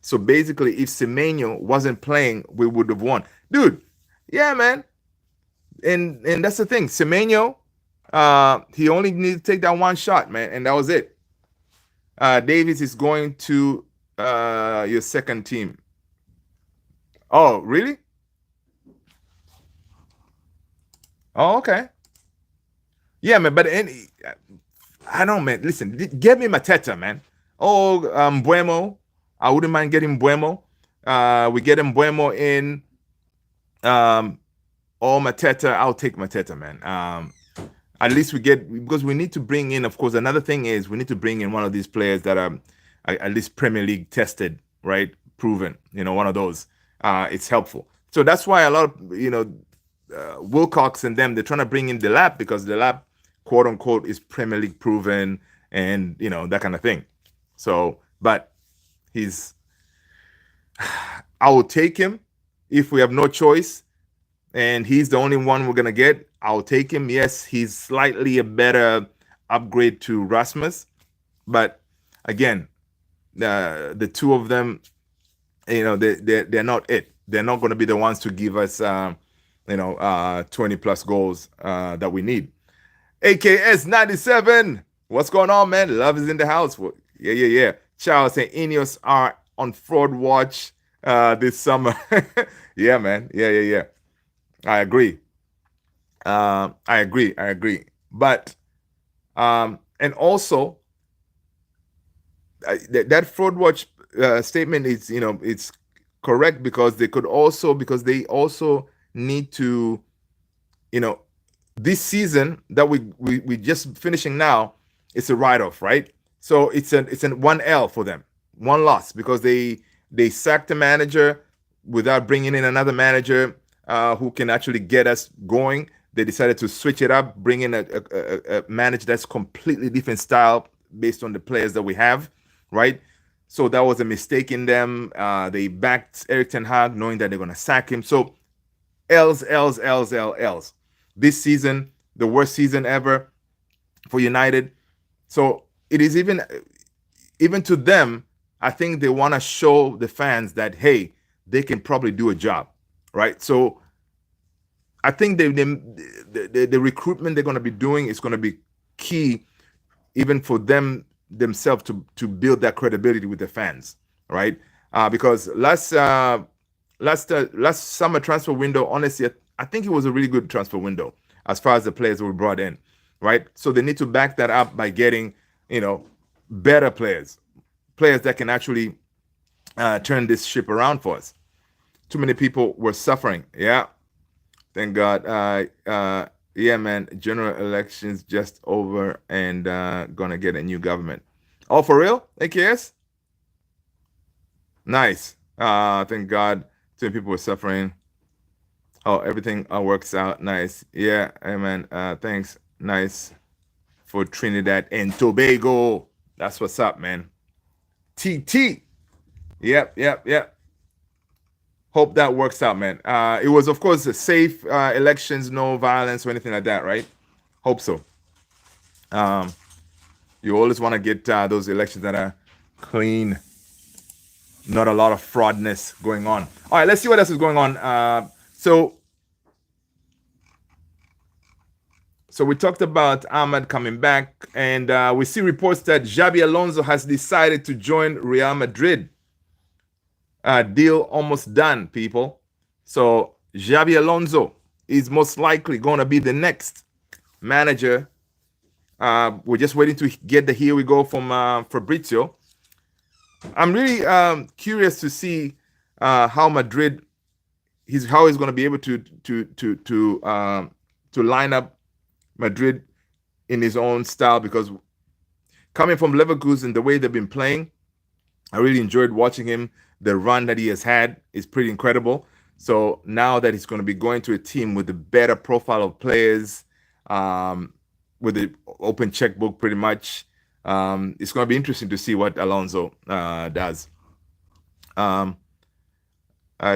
[SPEAKER 1] So basically, if Semenyo wasn't playing, we would have won, dude. Yeah, man. And that's the thing. Semenyo, he only needed to take that one shot, man, and that was it. Davies is going to your second team. Oh, really? Oh, okay. Yeah, man. But I don't know, man. Listen, get me Mateta, man. Oh, Buemo. I wouldn't mind getting Buemo. We get him Buemo in. Or Mateta. I'll take Mateta, man. At least because we need to bring in, of course, another thing is we need to bring in one of these players that are at least Premier League tested, right? Proven, one of those. It's helpful. So that's why a lot of, Wilcox and them, they're trying to bring in the lab because the lab, quote unquote, is Premier League proven and, that kind of thing. So, but I will take him if we have no choice and he's the only one we're going to get. I'll take him. Yes, he's slightly a better upgrade to Rasmus, but again, the two of them, they're not it. They're not going to be the ones to give us 20 plus goals that we need. AKS 97. What's going on, man? Love is in the house. Yeah. Charles and Ineos are on fraud watch this summer. Yeah, man. Yeah. I agree. I agree. But and also that fraud watch statement is, it's correct because they also need to, this season that we just finishing now, it's a write-off, right? So it's an 1L for them, one loss, because they sacked the manager without bringing in another manager who can actually get us going. They decided to switch it up, bring in a manager that's completely different style based on the players that we have, right? So that was a mistake in them. They backed Erik ten Hag knowing that they're going to sack him. So L's. This season, the worst season ever for United. So it is even to them, I think they want to show the fans that, hey, they can probably do a job, right? So I think the recruitment they're going to be doing is going to be key, even for themselves to build that credibility with the fans, right? Because last summer transfer window, honestly, I think it was a really good transfer window as far as the players we brought in, right? So they need to back that up by getting, better players that can actually turn this ship around for us. Too many people were suffering. Yeah. Thank God. Yeah, man. General elections just over and gonna get a new government. Oh, for real? AKS? Nice. Thank God. Too many people were suffering. Oh, everything works out. Nice. Yeah, hey, man. Thanks. Nice for Trinidad and Tobago. That's what's up, man. TT. Yep. Hope that works out, man. It was, of course, a safe elections, no violence or anything like that, right? Hope so. You always want to get those elections that are clean, not a lot of fraudness going on. All right, let's see what else is going on. So we talked about Ahmad coming back, and we see reports that Xabi Alonso has decided to join Real Madrid. Deal almost done, people. So Xabi Alonso is most likely going to be the next manager. We're just waiting to get the here we go from Fabrizio. I'm really curious to see how Madrid, how he's going to be able to line up Madrid in his own style, because coming from Leverkusen, the way they've been playing, I really enjoyed watching him. The run that he has had is pretty incredible. So now that he's going to be going to a team with a better profile of players, with the open checkbook pretty much, it's going to be interesting to see what Alonso does.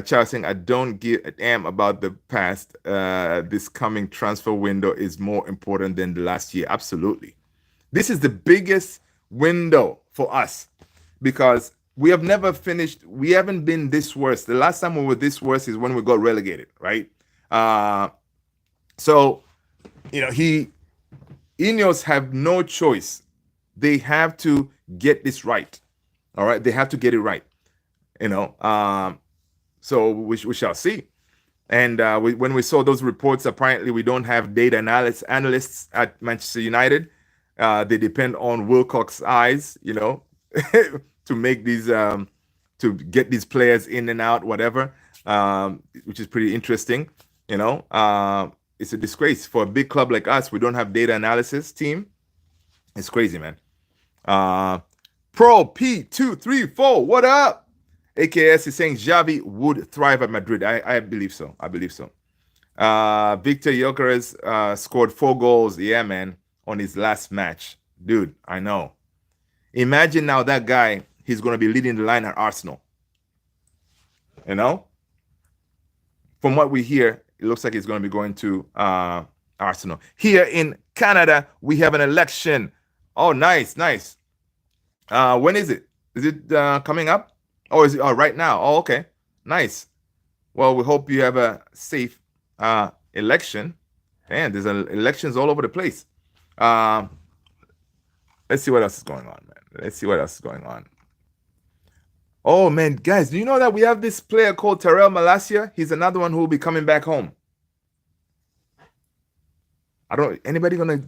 [SPEAKER 1] Charles saying, I don't give a damn about the past. This coming transfer window is more important than the last year. Absolutely. This is the biggest window for us because we have never finished. We haven't been this worse. The last time we were this worse is when we got relegated, right? So, Ineos have no choice. They have to get this right. All right. They have to get it right. So we shall see. And when we saw those reports, apparently we don't have data analysts at Manchester United. They depend on Wilcox's eyes, to make these, to get these players in and out, whatever, which is pretty interesting. It's a disgrace for a big club like us. We don't have data analysis team. It's crazy, man. Pro P234, what up? AKS is saying Xavi would thrive at Madrid. I believe so. Victor Gyökeres scored 4 goals. Yeah, man, on his last match. Dude, I know. Imagine now that guy, he's going to be leading the line at Arsenal. From what we hear, it looks like he's going to be going to Arsenal. Here in Canada, we have an election. Oh, nice, nice. When is it? Is it coming up? Oh, is it right now? Oh, okay. Nice. Well, we hope you have a safe election. And there's elections all over the place. Let's see what else is going on, man. Let's see what else is going on. Oh, man, guys, do you know that we have this player called Terrell Malacia? He's another one who will be coming back home. Anybody gonna,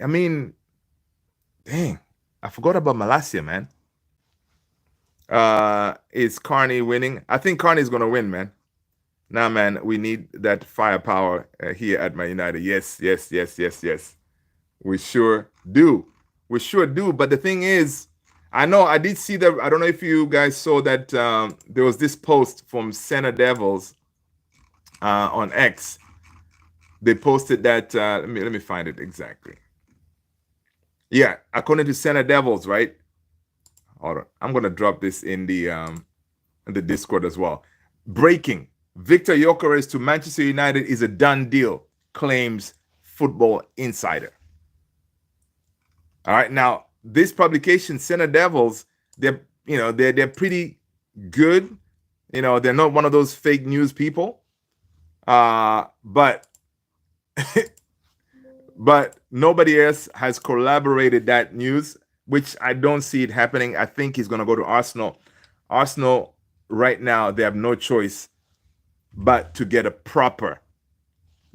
[SPEAKER 1] I mean, dang, I forgot about Malacia, man. Is Carney winning? I think Carney's gonna win, man. Nah, man, we need that firepower here at Man United. Yes, yes, yes, yes, yes. We sure do. We sure do. But the thing is, I know I did see that. I don't know if you guys saw that there was this post from Senna Devils on X. They posted that. Let me find it exactly. Yeah, according to Senna Devils, right? Hold on. I'm gonna drop this in the Discord as well. Breaking: Victor Gyökeres to Manchester United is a done deal, claims Football Insider. All right, now this publication, Senna Devils, they're pretty good. You know, they're not one of those fake news people. But but nobody else has corroborated that news, which I don't see it happening. I think he's going to go to Arsenal. Arsenal right now, they have no choice but to get a proper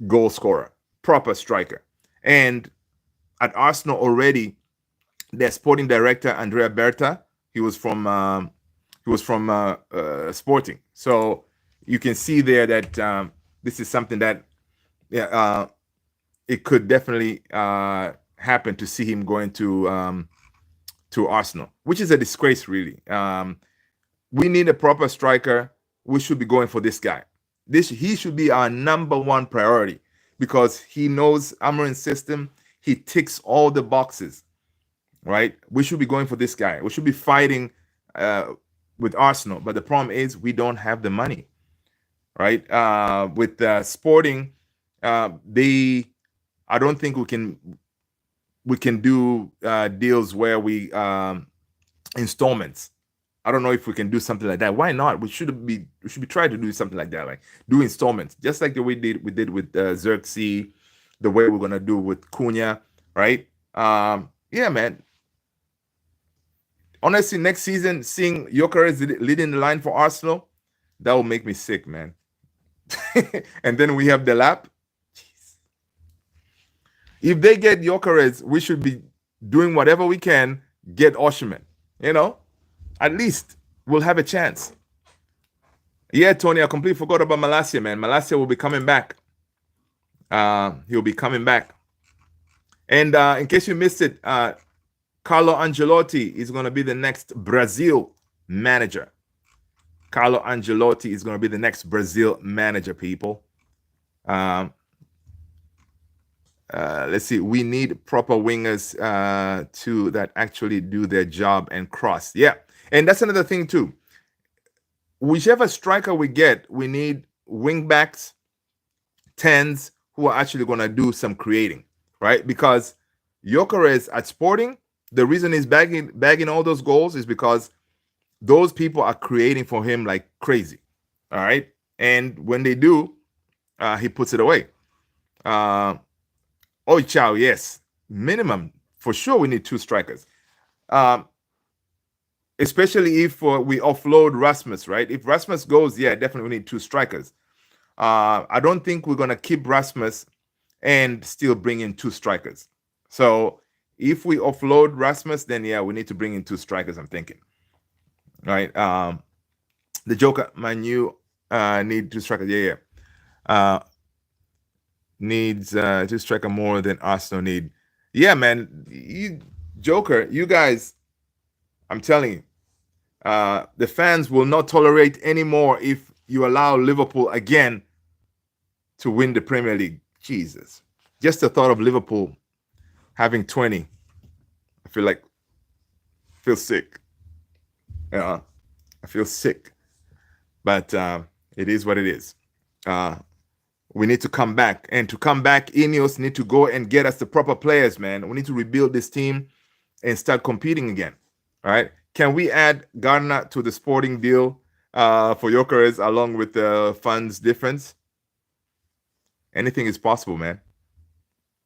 [SPEAKER 1] goal scorer, proper striker. And at Arsenal already, their sporting director Andrea Berta, he was from Sporting. So you can see there that this is something that it could definitely happen to see him going to Arsenal, which is a disgrace, really. We need a proper striker. We should be going for this guy. He should be our number one priority because he knows Amorim's system. He ticks all the boxes, right? We should be going for this guy. We should be fighting with Arsenal. But the problem is we don't have the money, right? With Sporting, I don't think we can do deals where we installments. I don't know if we can do something like that. Why not? We should be trying to do something like that, like do installments, just like the way we did with Xerxes, the way we're gonna do with Cunha, right? Yeah, man. Honestly, next season, seeing Gyökeres leading the line for Arsenal, that will make me sick, man. And then we have the lap. Jeez. If they get Gyökeres, we should be doing whatever we can get Osimhen. You know, at least we'll have a chance. Yeah, Tony, I completely forgot about Malacia, man. Malacia will be coming back. He'll be coming back. And in case you missed it, Carlo Ancelotti is going to be the next Brazil manager. Carlo Ancelotti is going to be the next Brazil manager, people. Let's see. We need proper wingers to that actually do their job and cross. Yeah. And that's another thing too. Whichever striker we get, we need wing backs, 10s who are actually going to do some creating, right? Because Gyökeres at Sporting, the reason he's bagging all those goals is because those people are creating for him like crazy. All right. And when they do, he puts it away. Oh, Chow, yes. Minimum. For sure, we need 2 strikers. Especially if we offload Rasmus, right? If Rasmus goes, yeah, definitely we need 2 strikers. I don't think we're going to keep Rasmus and still bring in 2 strikers. So if we offload Rasmus, then yeah, we need to bring in 2 strikers, I'm thinking. Right? The Joker, Manu, need 2 strikers. Yeah. Needs 2 striker more than Arsenal need. Yeah, man. Joker, you guys, I'm telling you, the fans will not tolerate anymore if you allow Liverpool again to win the Premier League. Jesus. Just the thought of Liverpool having 20, I feel sick. I feel sick. But it is what it is. We need to come back. And to come back, Ineos need to go and get us the proper players, man. We need to rebuild this team and start competing again. All right. Can we add Gardner to the sporting deal for Jokeres along with the funds difference? Anything is possible, man.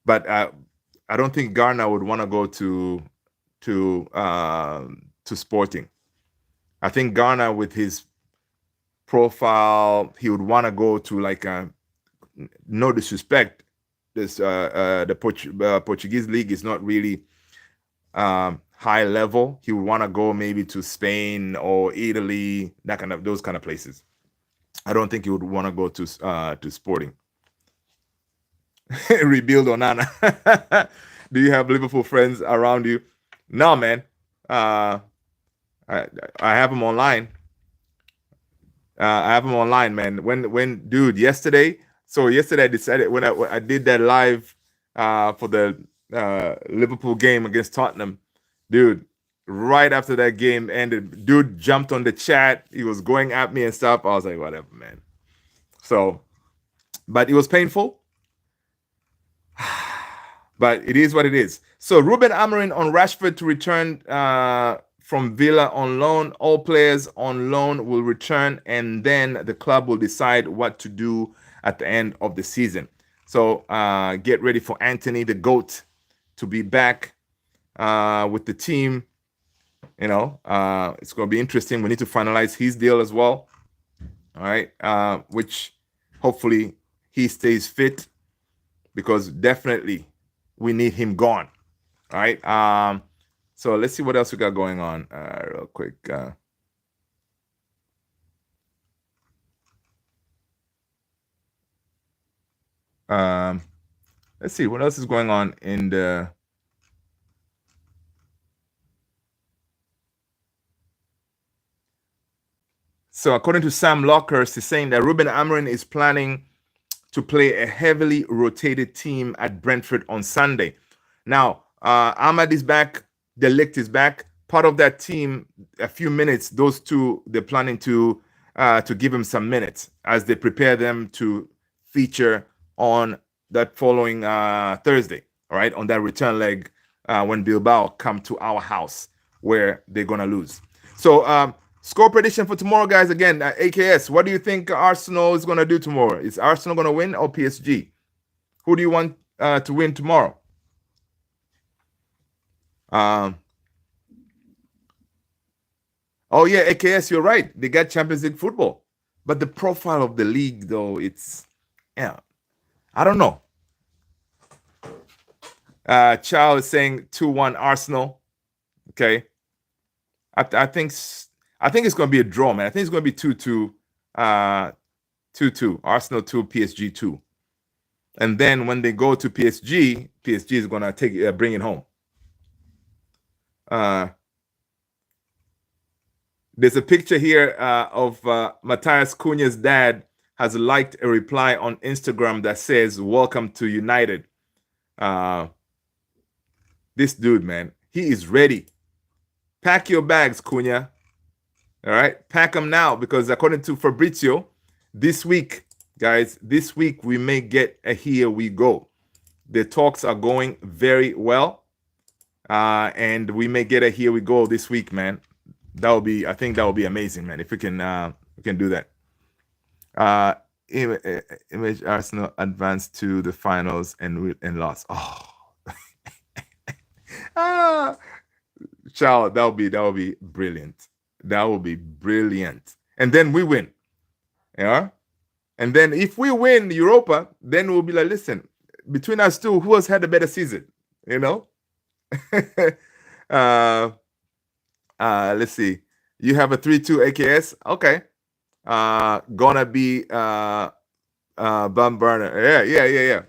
[SPEAKER 1] But I don't think Gardner would want to go to Sporting. I think Gardner, with his profile, he would want to go to like no disrespect. This the Portuguese league is not really high level. He would want to go maybe to Spain or Italy, those kind of places. I don't think he would want to go to Sporting. Rebuild Onana. Do you have Liverpool friends around you? No, man. I have them online. I have them online, man. When dude, yesterday. So yesterday I decided when I did that live for the Liverpool game against Tottenham, dude. Right after that game ended, dude jumped on the chat. He was going at me and stuff. I was like, whatever, man. So, but it was painful. But it is what it is. So Ruben Amorim on Rashford to return from Villa on loan. All players on loan will return, and then the club will decide what to do at the end of the season. So get ready for Anthony the GOAT to be back with the team. You know, it's going to be interesting. We need to finalize his deal as well. All right, which hopefully he stays fit, because definitely we need him gone. All right. So let's see what else we got going on real quick. Let's see what else is going on in the. So according to Sam Lockhurst, he's saying that Ruben Amorim is planning to play a heavily rotated team at Brentford on Sunday. Now, Ahmad is back. De Ligt is back. Part of that team, a few minutes, those two, they're planning to give him some minutes as they prepare them to feature on that following Thursday, all right, on that return leg when Bilbao come to our house where they're going to lose. So, score prediction for tomorrow, guys. Again, AKS, what do you think Arsenal is going to do tomorrow? Is Arsenal going to win or PSG? Who do you want to win tomorrow? Oh, yeah, AKS, you're right. They got Champions League football. But the profile of the league, though, it's, yeah, I don't know. Charles is saying 2-1 Arsenal. Okay. I think it's going to be a draw, man. I think it's going to be 2-2. 2-2. Arsenal 2, PSG 2. And then when they go to PSG is going to bring it home. There's a picture here of Matthias Cunha's dad has liked a reply on Instagram that says, "Welcome to United." This dude, man, he is ready. Pack your bags, Cunha. All right, pack them now, because according to Fabrizio, this week, guys, we may get a here we go. The talks are going very well, and we may get a here we go this week, man. I think that will be amazing, man. If we can do that. Image Arsenal advanced to the finals and lost. Oh, child, that will be brilliant. That will be brilliant. And then we win. Yeah. And then if we win Europa, then we'll be like, listen, between us two, who has had a better season? You know? Let's see. You have a 3-2 AKS. Okay. Gonna be Bum Burner. Yeah.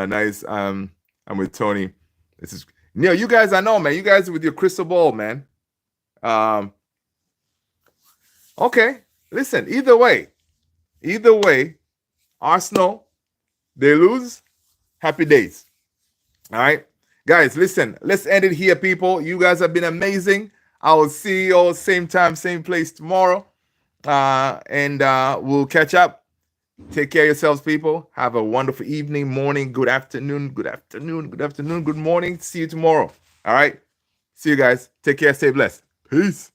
[SPEAKER 1] Nice. I'm with Tony. This is you guys, I know, man. You guys with your crystal ball, man. Okay. Listen, either way, Arsenal, they lose. Happy days. All right. Guys, listen, let's end it here, people. You guys have been amazing. I will see you all same time, same place tomorrow. And we'll catch up. Take care of yourselves, people. Have a wonderful evening, morning, good afternoon, good morning. See you tomorrow. All right. See you guys. Take care. Stay blessed. Peace.